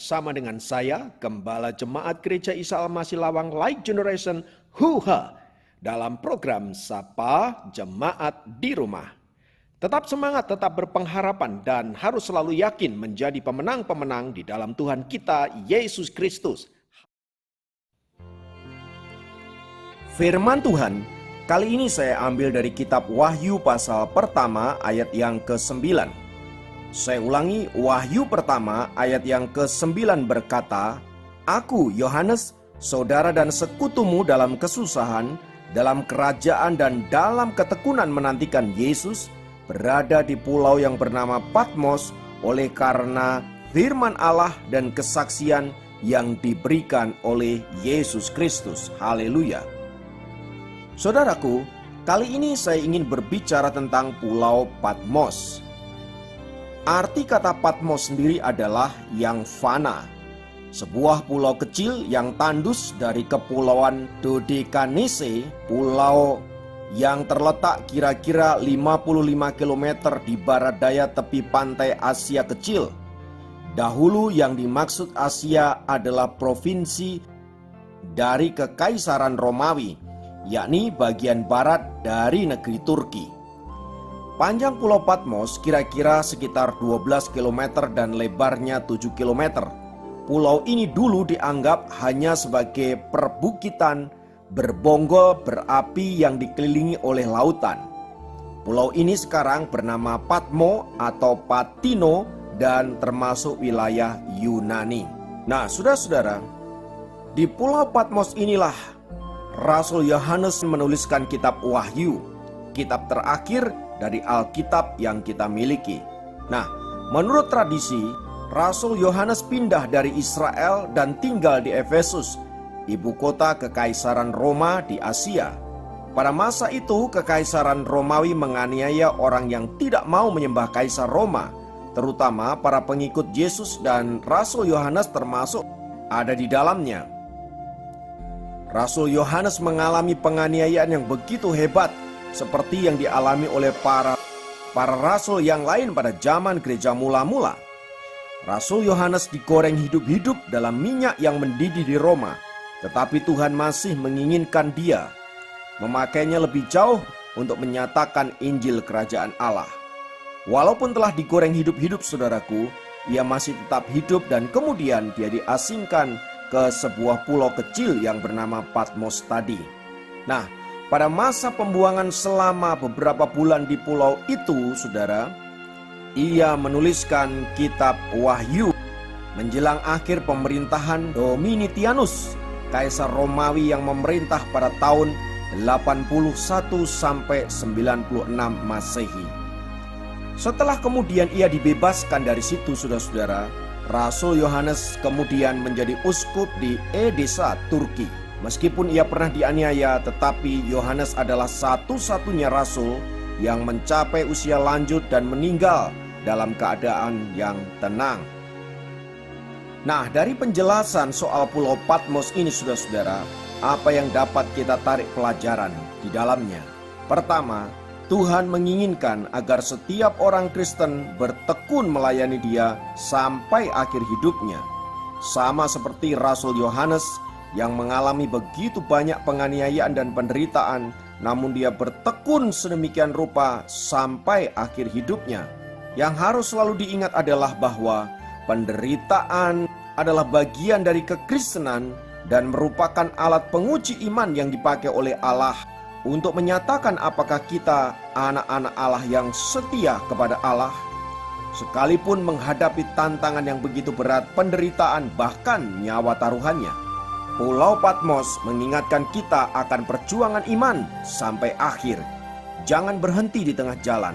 bersama dengan saya, Gembala Jemaat Gereja Isa Al-Masih Lawang Light Generation, Huha, dalam program Sapa Jemaat di Rumah. Tetap semangat, tetap berpengharapan, dan harus selalu yakin menjadi pemenang-pemenang di dalam Tuhan kita, Yesus Kristus. Firman Tuhan, kali ini saya ambil dari kitab Wahyu pasal pertama ayat yang ke-9. Saya ulangi, Wahyu pertama ayat yang ke-9 berkata, "Aku, Yohanes, saudara dan sekutumu dalam kesusahan, dalam kerajaan dan dalam ketekunan menantikan Yesus, berada di pulau yang bernama Patmos oleh karena firman Allah dan kesaksian yang diberikan oleh Yesus Kristus." Haleluya. Saudaraku, kali ini saya ingin berbicara tentang Pulau Patmos. Arti kata Patmos sendiri adalah yang fana, sebuah pulau kecil yang tandus dari kepulauan Dodekanese, pulau yang terletak kira-kira 55 km di barat daya tepi pantai Asia Kecil. Dahulu yang dimaksud Asia adalah provinsi dari Kekaisaran Romawi, yakni bagian barat dari negeri Turki. Panjang Pulau Patmos kira-kira sekitar 12 km dan lebarnya 7 km. Pulau ini dulu dianggap hanya sebagai perbukitan berbonggol berapi yang dikelilingi oleh lautan. Pulau ini sekarang bernama Patmo atau Patino dan termasuk wilayah Yunani. Nah, saudara-saudara, di Pulau Patmos inilah Rasul Yohanes menuliskan kitab Wahyu, kitab terakhir dari Alkitab yang kita miliki. Nah, menurut tradisi, Rasul Yohanes pindah dari Israel dan tinggal di Efesus, ibu kota Kekaisaran Roma di Asia. Pada masa itu, Kekaisaran Romawi menganiaya orang yang tidak mau menyembah Kaisar Roma, terutama para pengikut Yesus, dan Rasul Yohanes termasuk ada di dalamnya. Rasul Yohanes mengalami penganiayaan yang begitu hebat seperti yang dialami oleh para rasul yang lain pada zaman gereja mula-mula. Rasul Yohanes digoreng hidup-hidup dalam minyak yang mendidih di Roma, tetapi Tuhan masih menginginkan dia, memakainya lebih jauh untuk menyatakan Injil Kerajaan Allah. Walaupun telah digoreng hidup-hidup, saudaraku, ia masih tetap hidup dan kemudian dia diasingkan ke sebuah pulau kecil yang bernama Patmos tadi. Nah, pada masa pembuangan selama beberapa bulan di pulau itu, saudara, ia menuliskan kitab Wahyu menjelang akhir pemerintahan Domitianus, Kaisar Romawi yang memerintah pada tahun 81 sampai 96 Masehi. Setelah kemudian ia dibebaskan dari situ, saudara-saudara, Rasul Yohanes kemudian menjadi uskup di Edesa, Turki. Meskipun ia pernah dianiaya, tetapi Yohanes adalah satu-satunya rasul yang mencapai usia lanjut dan meninggal dalam keadaan yang tenang. Nah, dari penjelasan soal Pulau Patmos ini, saudara-saudara, apa yang dapat kita tarik pelajaran di dalamnya? Pertama, Tuhan menginginkan agar setiap orang Kristen bertekun melayani Dia sampai akhir hidupnya. Sama seperti Rasul Yohanes yang mengalami begitu banyak penganiayaan dan penderitaan, namun dia bertekun sedemikian rupa sampai akhir hidupnya. Yang harus selalu diingat adalah bahwa penderitaan adalah bagian dari kekristenan dan merupakan alat penguji iman yang dipakai oleh Allah untuk menyatakan apakah kita anak-anak Allah yang setia kepada Allah. Sekalipun menghadapi tantangan yang begitu berat, penderitaan, bahkan nyawa taruhannya, Pulau Patmos mengingatkan kita akan perjuangan iman sampai akhir. Jangan berhenti di tengah jalan.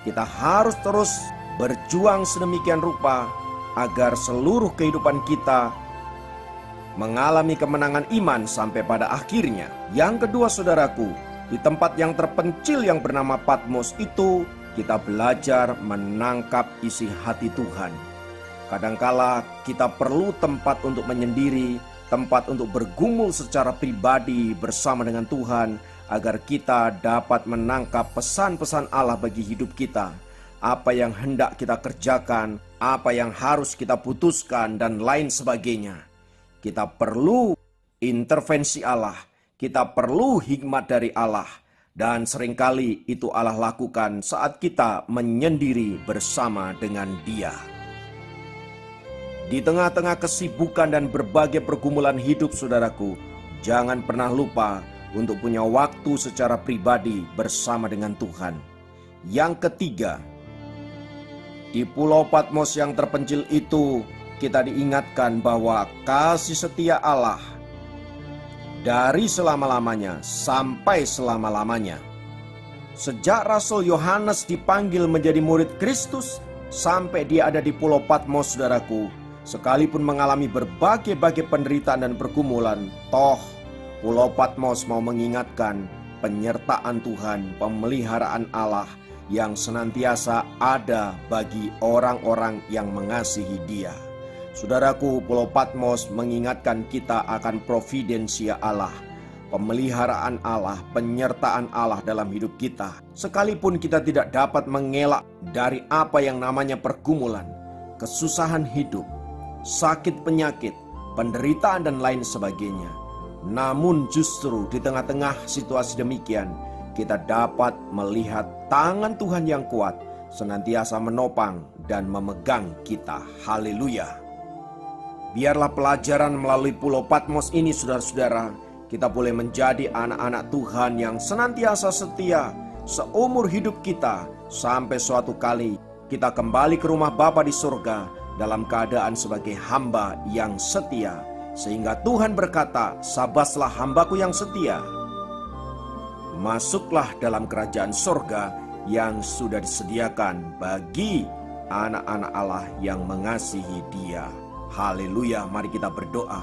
Kita harus terus berjuang sedemikian rupa agar seluruh kehidupan kita mengalami kemenangan iman sampai pada akhirnya. Yang kedua, saudaraku, di tempat yang terpencil yang bernama Patmos itu, kita belajar menangkap isi hati Tuhan. Kadangkala kita perlu tempat untuk menyendiri, tempat untuk bergumul secara pribadi bersama dengan Tuhan, agar kita dapat menangkap pesan-pesan Allah bagi hidup kita, apa yang hendak kita kerjakan, apa yang harus kita putuskan, dan lain sebagainya. Kita perlu intervensi Allah, kita perlu hikmat dari Allah, dan seringkali itu Allah lakukan saat kita menyendiri bersama dengan Dia. Di tengah-tengah kesibukan dan berbagai pergumulan hidup saudaraku, jangan pernah lupa untuk punya waktu secara pribadi bersama dengan Tuhan. Yang ketiga, di Pulau Patmos yang terpencil itu, kita diingatkan bahwa kasih setia Allah dari selama-lamanya sampai selama-lamanya. Sejak Rasul Yohanes dipanggil menjadi murid Kristus, sampai dia ada di Pulau Patmos saudaraku, sekalipun mengalami berbagai-bagai penderitaan dan pergumulan, toh Pulau Patmos mau mengingatkan penyertaan Tuhan, pemeliharaan Allah yang senantiasa ada bagi orang-orang yang mengasihi Dia. Saudaraku, Pulau Patmos mengingatkan kita akan providensia Allah, pemeliharaan Allah, penyertaan Allah dalam hidup kita. Sekalipun kita tidak dapat mengelak dari apa yang namanya pergumulan, kesusahan hidup, sakit penyakit, penderitaan dan lain sebagainya. Namun justru di tengah-tengah situasi demikian, kita dapat melihat tangan Tuhan yang kuat senantiasa menopang dan memegang kita. Haleluya. Biarlah pelajaran melalui Pulau Patmos ini saudara-saudara, kita boleh menjadi anak-anak Tuhan yang senantiasa setia seumur hidup kita, sampai suatu kali kita kembali ke rumah Bapa di surga dalam keadaan sebagai hamba yang setia. Sehingga Tuhan berkata, "Sabaslah hambaku yang setia. Masuklah dalam kerajaan surga yang sudah disediakan bagi anak-anak Allah yang mengasihi Dia." Haleluya, mari kita berdoa.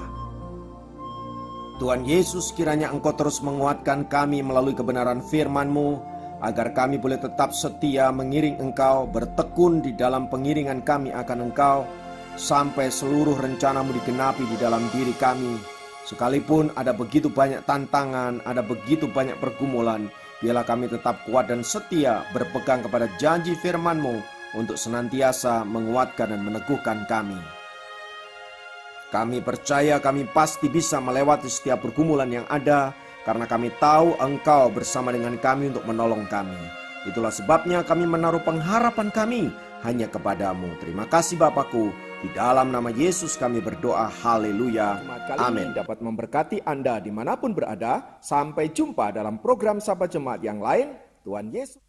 Tuhan Yesus, kiranya Engkau terus menguatkan kami melalui kebenaran firman-Mu, agar kami boleh tetap setia mengiring Engkau, bertekun di dalam pengiringan kami akan Engkau, sampai seluruh rencana-Mu digenapi di dalam diri kami. Sekalipun ada begitu banyak tantangan, ada begitu banyak pergumulan, biarlah kami tetap kuat dan setia berpegang kepada janji firman-Mu untuk senantiasa menguatkan dan meneguhkan kami. Kami percaya kami pasti bisa melewati setiap pergumulan yang ada, karena kami tahu Engkau bersama dengan kami untuk menolong kami. Itulah sebabnya kami menaruh pengharapan kami hanya kepadamu. Terima kasih Bapakku. Di dalam nama Yesus kami berdoa. Haleluya. Amin. Dapat memberkati Anda dimanapun berada. Sampai jumpa dalam program Sahabat Jemaat yang lain. Tuhan Yesus.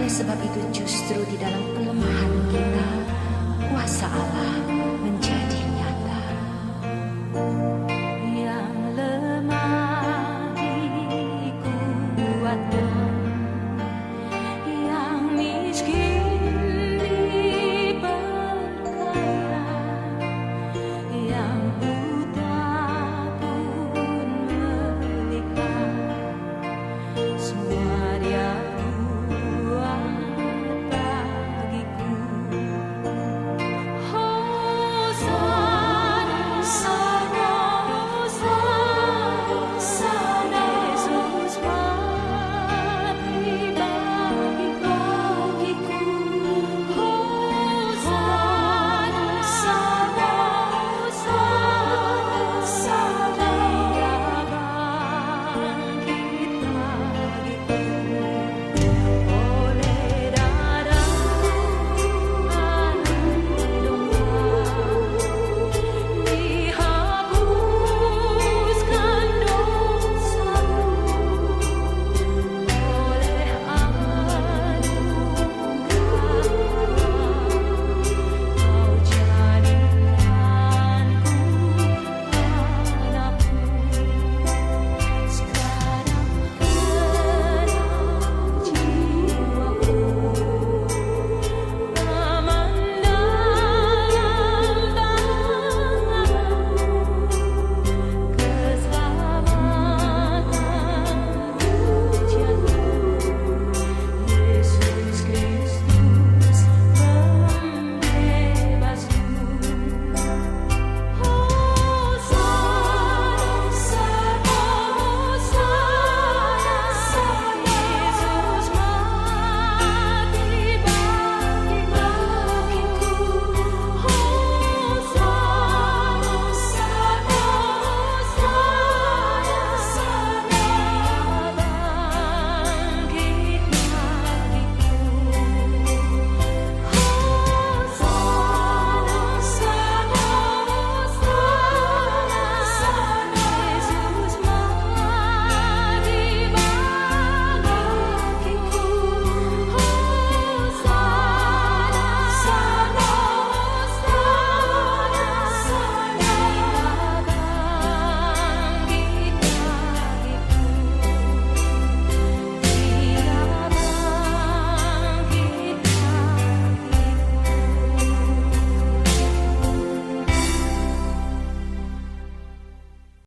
Sebab itu justru di dalam kelemahan